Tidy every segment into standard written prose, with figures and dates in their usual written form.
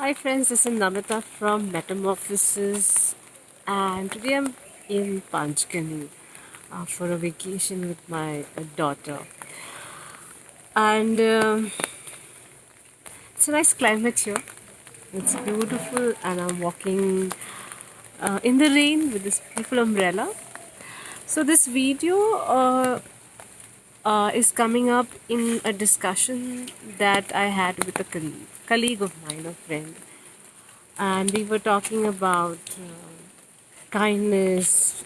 Hi friends, this is Namita from Metamorphosis, and today I'm in Panchgani for a vacation with my daughter. And it's a nice climate here. It's beautiful, and I'm walking in the rain with this beautiful umbrella. So this video is coming up in a discussion that I had with a colleague of mine, a friend, and we were talking about kindness,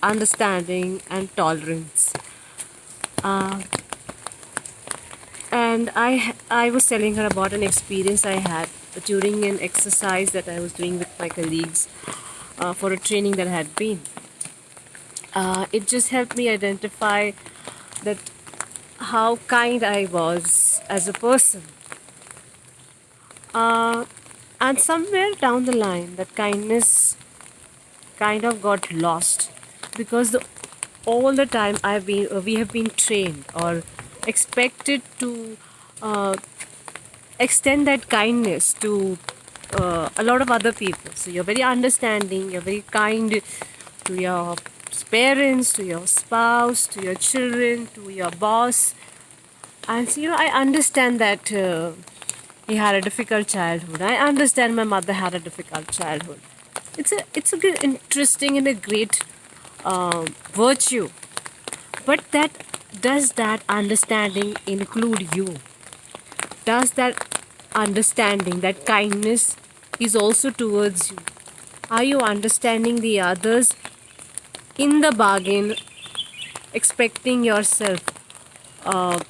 understanding, and tolerance. Uh, and I was telling her about an experience I had during an exercise that I was doing with my colleagues for a training that I had been. It just helped me identify that how kind I was as a person. Uh, and somewhere down the line, that kindness kind of got lost because all the time we have been trained or expected to uh, extend that kindness to a lot of other people. So you're very understanding, you're very kind to your parents, to your spouse, to your children, to your boss. And so, I understand that he had a difficult childhood. I understand my mother had a difficult childhood. It's a good, interesting and a great virtue. But does that understanding include you? Does that understanding, that kindness is also towards you? Are you understanding the others in the bargain, expecting yourself uh,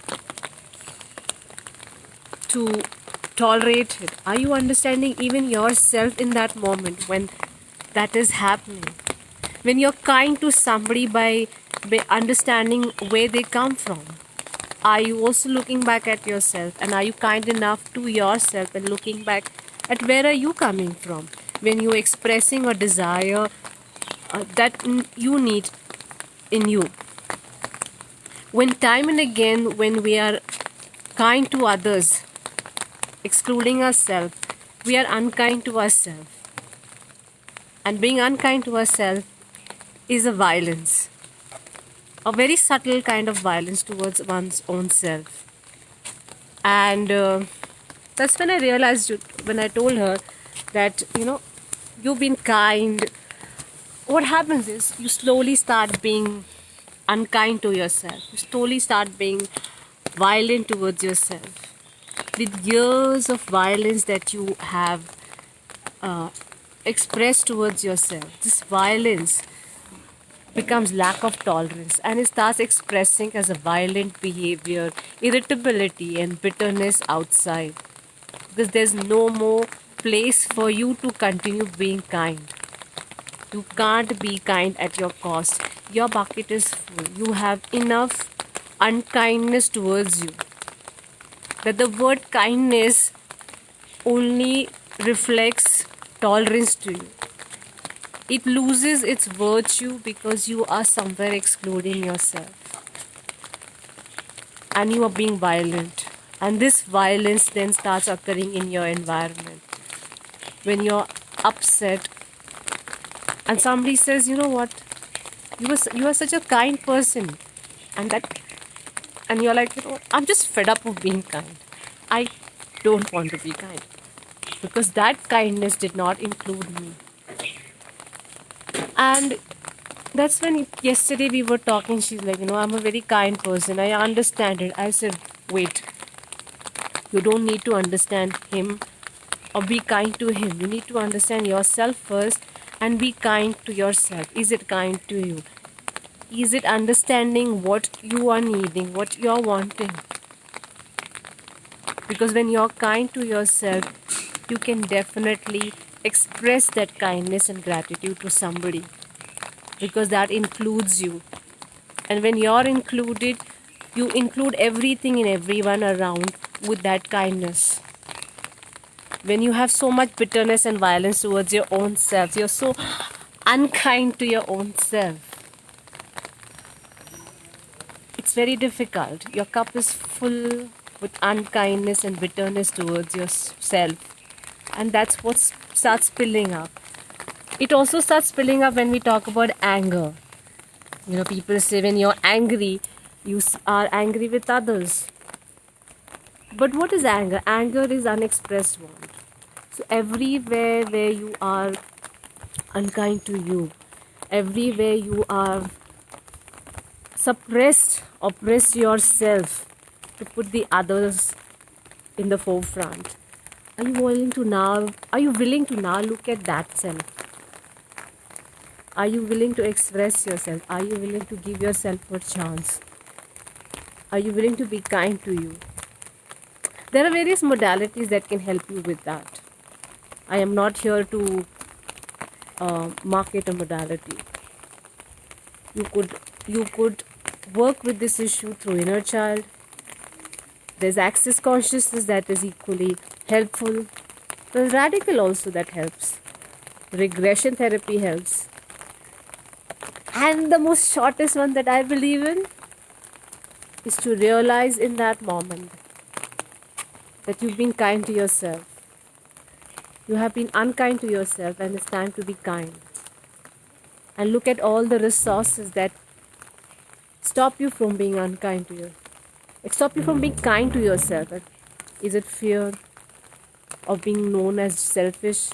to tolerate it? Are you understanding even yourself in that moment when that is happening? When you're kind to somebody by understanding where they come from, are you also looking back at yourself, and are you kind enough to yourself and looking back at where are you coming from when you're expressing a desire you need in you? When time and again when we are kind to others, excluding ourselves, we are unkind to ourselves, and being unkind to ourselves is a violence, a very subtle kind of violence towards one's own self. And that's when I realized, when I told her that, you've been kind, what happens is you slowly start being unkind to yourself. You slowly start being violent towards yourself. With years of violence that you have uh, expressed towards yourself, this violence becomes lack of tolerance, and it starts expressing as a violent behavior, irritability, and bitterness outside. Because there's no more place for you to continue being kind. You can't be kind at your cost. Your bucket is full. You have enough unkindness towards you. That the word kindness only reflects tolerance to you. It loses its virtue because you are somewhere excluding yourself and you are being violent. And this violence then starts occurring in your environment. When you're upset and somebody says, you know what, you are such a kind person, and you're like, I'm just fed up of being kind. I don't want to be kind because that kindness did not include me. And that's when yesterday we were talking. She's like, I'm a very kind person. I understand it. I said, wait, you don't need to understand him or be kind to him. You need to understand yourself first and be kind to yourself. Is it kind to you? Is it understanding what you are needing, what you're wanting? Because when you're kind to yourself, you can definitely express that kindness and gratitude to somebody, because that includes you. And when you're included, you include everything and everyone around with that kindness. When you have so much bitterness and violence towards your own self, you're so unkind to your own self. It's very difficult. Your cup is full with unkindness and bitterness towards yourself. And that's what starts spilling up. It also starts spilling up when we talk about anger. People say when you're angry, you are angry with others. But what is anger? Anger is unexpressed want. So everywhere where you are unkind to you, everywhere you are oppressed yourself to put the others in the forefront, are you willing to now look at that self? Are you willing to express yourself? Are you willing to give yourself a chance? Are you willing to be kind to you? There are various modalities that can help you with that. I am not here to market a modality. You could work with this issue through inner child. There's access consciousness that is equally helpful. There's radical also that helps. Regression therapy helps. And the most shortest one that I believe in is to realize in that moment that you've been kind to yourself. You have been unkind to yourself, and it's time to be kind. And look at all the resources that stop you from being unkind to yourself. Stop you from being kind to yourself. Is it fear of being known as selfish?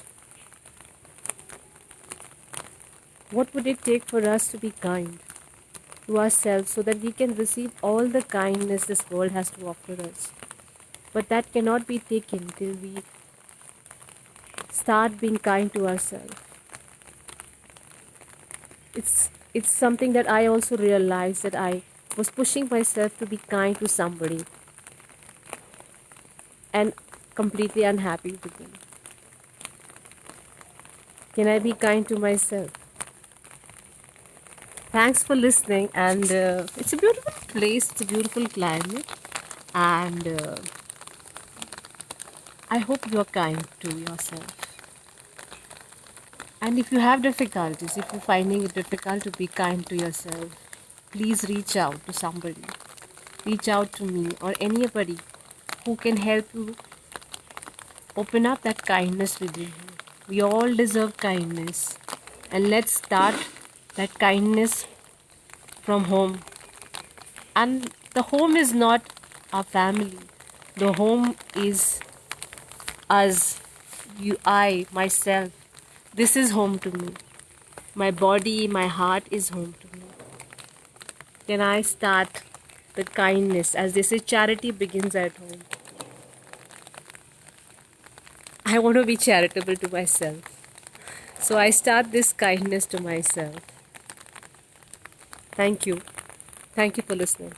What would it take for us to be kind to ourselves so that we can receive all the kindness this world has to offer us? But that cannot be taken till we start being kind to ourselves. It's something that I also realized, that I was pushing myself to be kind to somebody and completely unhappy with them. Can I be kind to myself? Thanks for listening, and it's a beautiful place, it's a beautiful climate, and I hope you're kind to yourself. And if you have difficulties, if you're finding it difficult to be kind to yourself, please reach out to somebody. Reach out to me or anybody who can help you open up that kindness within you. We all deserve kindness. And let's start that kindness from home. And the home is not our family. The home is us, you, I, myself. This is home to me. My body, my heart is home to me. Can I start with kindness? As they say, charity begins at home. I want to be charitable to myself. So I start this kindness to myself. Thank you. Thank you for listening.